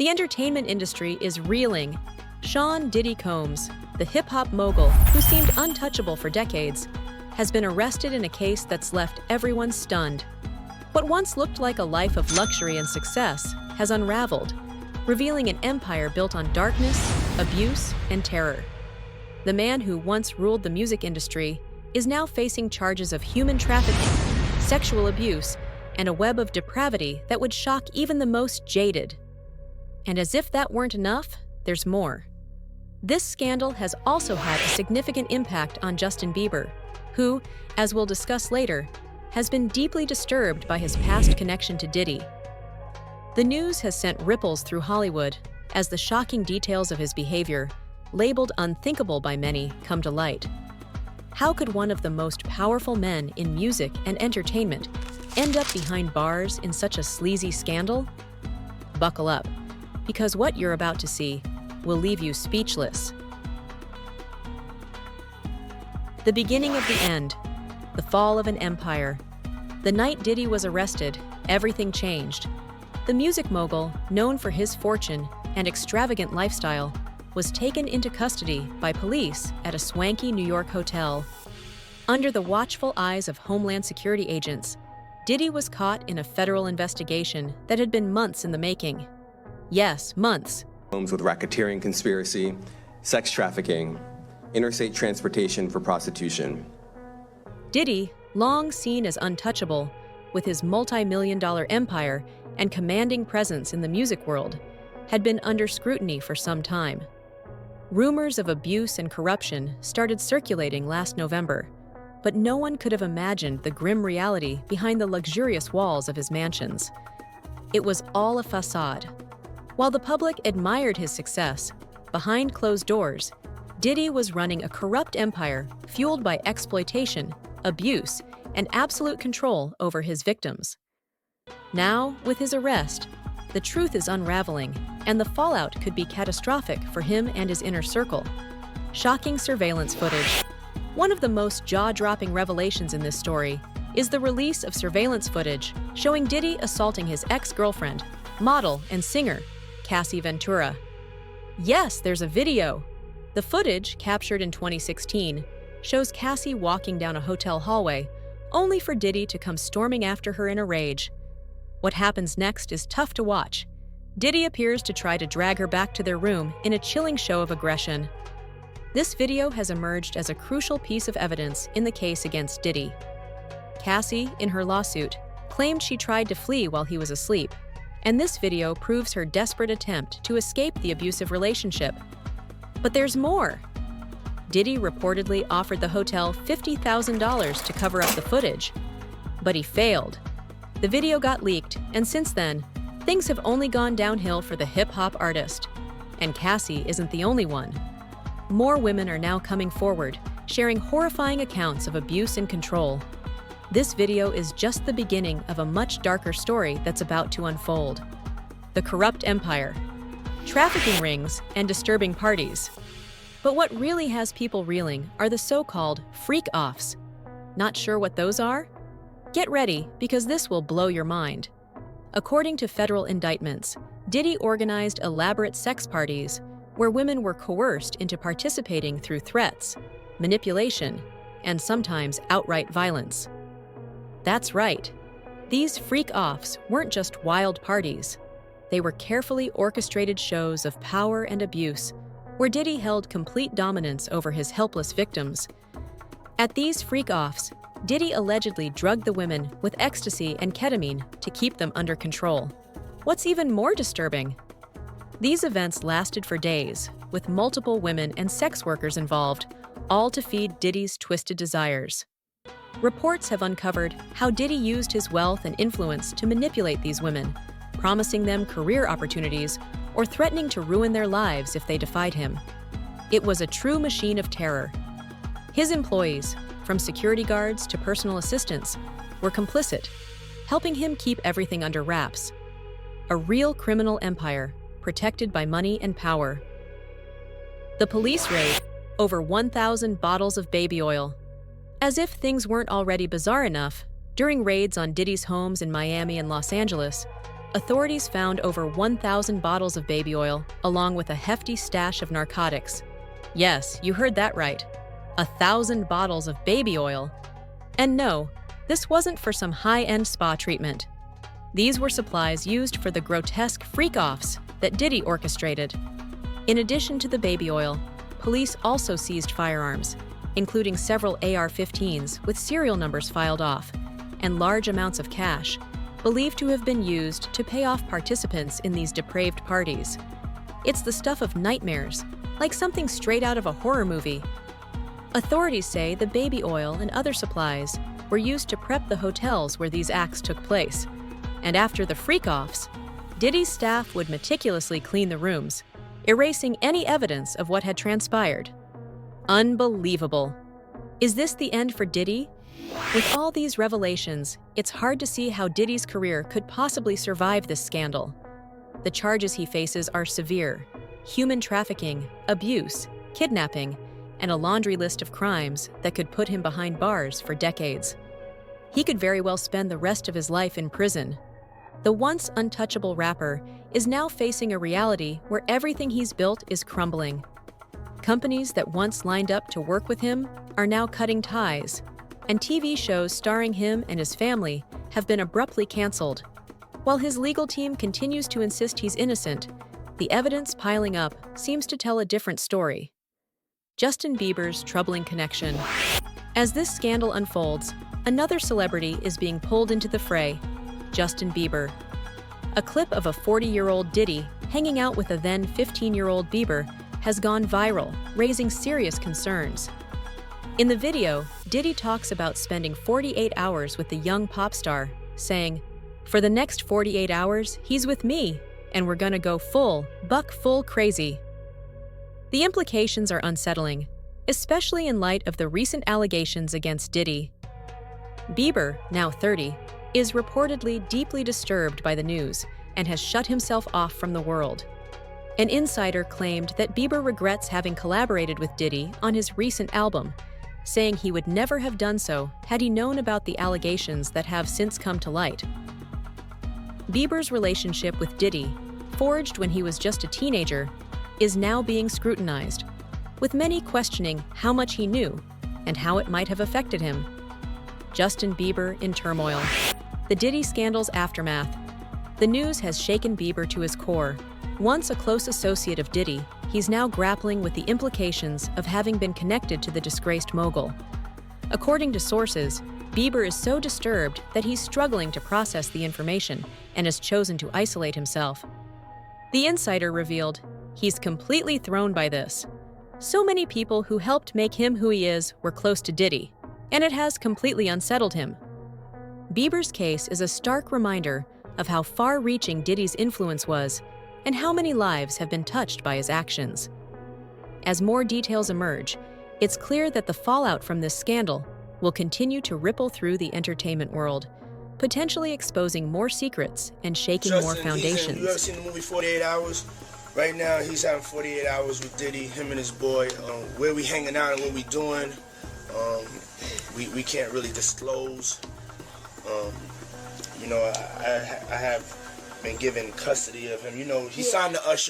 The entertainment industry is reeling. Sean "Diddy" Combs, the hip-hop mogul who seemed untouchable for decades, has been arrested in a case that's left everyone stunned. What once looked like a life of luxury and success has unraveled, revealing an empire built on darkness, abuse, and terror. The man who once ruled the music industry is now facing charges of human trafficking, sexual abuse, and a web of depravity that would shock even the most jaded. And as if that weren't enough, there's more. This scandal has also had a significant impact on Justin Bieber, who, as we'll discuss later, has been deeply disturbed by his past connection to Diddy. The news has sent ripples through Hollywood as the shocking details of his behavior, labeled unthinkable by many, come to light. How could one of the most powerful men in music and entertainment end up behind bars in such a sleazy scandal? Buckle up, because what you're about to see will leave you speechless. The beginning of the end, the fall of an empire. The night Diddy was arrested, everything changed. The music mogul, known for his fortune and extravagant lifestyle, was taken into custody by police at a swanky New York hotel. Under the watchful eyes of Homeland Security agents, Diddy was caught in a federal investigation that had been months in the making. Yes, months. With racketeering conspiracy, sex trafficking, interstate transportation for prostitution. Diddy, long seen as untouchable, with his multi-million-dollar empire and commanding presence in the music world, had been under scrutiny for some time. Rumors of abuse and corruption started circulating last November, but no one could have imagined the grim reality behind the luxurious walls of his mansions. It was all a facade. While the public admired his success, behind closed doors, Diddy was running a corrupt empire fueled by exploitation, abuse, and absolute control over his victims. Now, with his arrest, the truth is unraveling, and the fallout could be catastrophic for him and his inner circle. Shocking surveillance footage. One of the most jaw-dropping revelations in this story is the release of surveillance footage showing Diddy assaulting his ex-girlfriend, model and singer, Cassie Ventura. Yes, there's a video. The footage, captured in 2016, shows Cassie walking down a hotel hallway, only for Diddy to come storming after her in a rage. What happens next is tough to watch. Diddy appears to try to drag her back to their room in a chilling show of aggression. This video has emerged as a crucial piece of evidence in the case against Diddy. Cassie, in her lawsuit, claimed she tried to flee while he was asleep, and this video proves her desperate attempt to escape the abusive relationship. But there's more. Diddy reportedly offered the hotel $50,000 to cover up the footage, but he failed. The video got leaked, and since then, things have only gone downhill for the hip-hop artist. And Cassie isn't the only one. More women are now coming forward, sharing horrifying accounts of abuse and control. This video is just the beginning of a much darker story that's about to unfold. The corrupt empire, trafficking rings, and disturbing parties. But what really has people reeling are the so-called freak-offs. Not sure what those are? Get ready, because this will blow your mind. According to federal indictments, Diddy organized elaborate sex parties where women were coerced into participating through threats, manipulation, and sometimes outright violence. That's right. These freak-offs weren't just wild parties. They were carefully orchestrated shows of power and abuse, where Diddy held complete dominance over his helpless victims. At these freak-offs, Diddy allegedly drugged the women with ecstasy and ketamine to keep them under control. What's even more disturbing? These events lasted for days, with multiple women and sex workers involved, all to feed Diddy's twisted desires. Reports have uncovered how Diddy used his wealth and influence to manipulate these women, promising them career opportunities or threatening to ruin their lives if they defied him. It was a true machine of terror. His employees, from security guards to personal assistants, were complicit, helping him keep everything under wraps. A real criminal empire, protected by money and power. The police raid, over 1,000 bottles of baby oil. As if things weren't already bizarre enough, during raids on Diddy's homes in Miami and Los Angeles, authorities found over 1,000 bottles of baby oil, along with a hefty stash of narcotics. Yes, you heard that right. 1,000 bottles of baby oil. And no, this wasn't for some high-end spa treatment. These were supplies used for the grotesque freak-offs that Diddy orchestrated. In addition to the baby oil, police also seized firearms, including several AR-15s with serial numbers filed off, and large amounts of cash, believed to have been used to pay off participants in these depraved parties. It's the stuff of nightmares, like something straight out of a horror movie. Authorities say the baby oil and other supplies were used to prep the hotels where these acts took place, and after the freak-offs, Diddy's staff would meticulously clean the rooms, erasing any evidence of what had transpired. Unbelievable. Is this the end for Diddy? With all these revelations, it's hard to see how Diddy's career could possibly survive this scandal. The charges he faces are severe: human trafficking, abuse, kidnapping, and a laundry list of crimes that could put him behind bars for decades. He could very well spend the rest of his life in prison. The once untouchable rapper is now facing a reality where everything he's built is crumbling. Companies that once lined up to work with him are now cutting ties, and TV shows starring him and his family have been abruptly canceled. While his legal team continues to insist he's innocent, the evidence piling up seems to tell a different story. Justin Bieber's troubling connection. As this scandal unfolds, another celebrity is being pulled into the fray: Justin Bieber. A clip of a 40-year-old Diddy hanging out with a then 15-year-old Bieber has gone viral, raising serious concerns. In the video, Diddy talks about spending 48 hours with the young pop star, saying, "For the next 48 hours, he's with me, and we're gonna go buck full crazy." The implications are unsettling, especially in light of the recent allegations against Diddy. Bieber, now 30, is reportedly deeply disturbed by the news and has shut himself off from the world. An insider claimed that Bieber regrets having collaborated with Diddy on his recent album, saying he would never have done so had he known about the allegations that have since come to light. Bieber's relationship with Diddy, forged when he was just a teenager, is now being scrutinized, with many questioning how much he knew and how it might have affected him. Justin Bieber in turmoil. The Diddy scandal's aftermath. The news has shaken Bieber to his core. Once a close associate of Diddy, he's now grappling with the implications of having been connected to the disgraced mogul. According to sources, Bieber is so disturbed that he's struggling to process the information and has chosen to isolate himself. The insider revealed he's completely thrown by this. So many people who helped make him who he is were close to Diddy, and it has completely unsettled him. Bieber's case is a stark reminder of how far-reaching Diddy's influence was and how many lives have been touched by his actions. As more details emerge, it's clear that the fallout from this scandal will continue to ripple through the entertainment world, potentially exposing more secrets and shaking more foundations. You ever seen the movie 48 Hours? Right now, he's having 48 hours with Diddy, him and his boy. Where we hanging out and what we doing, we can't really disclose. I have been given custody of him. He signed the Usher.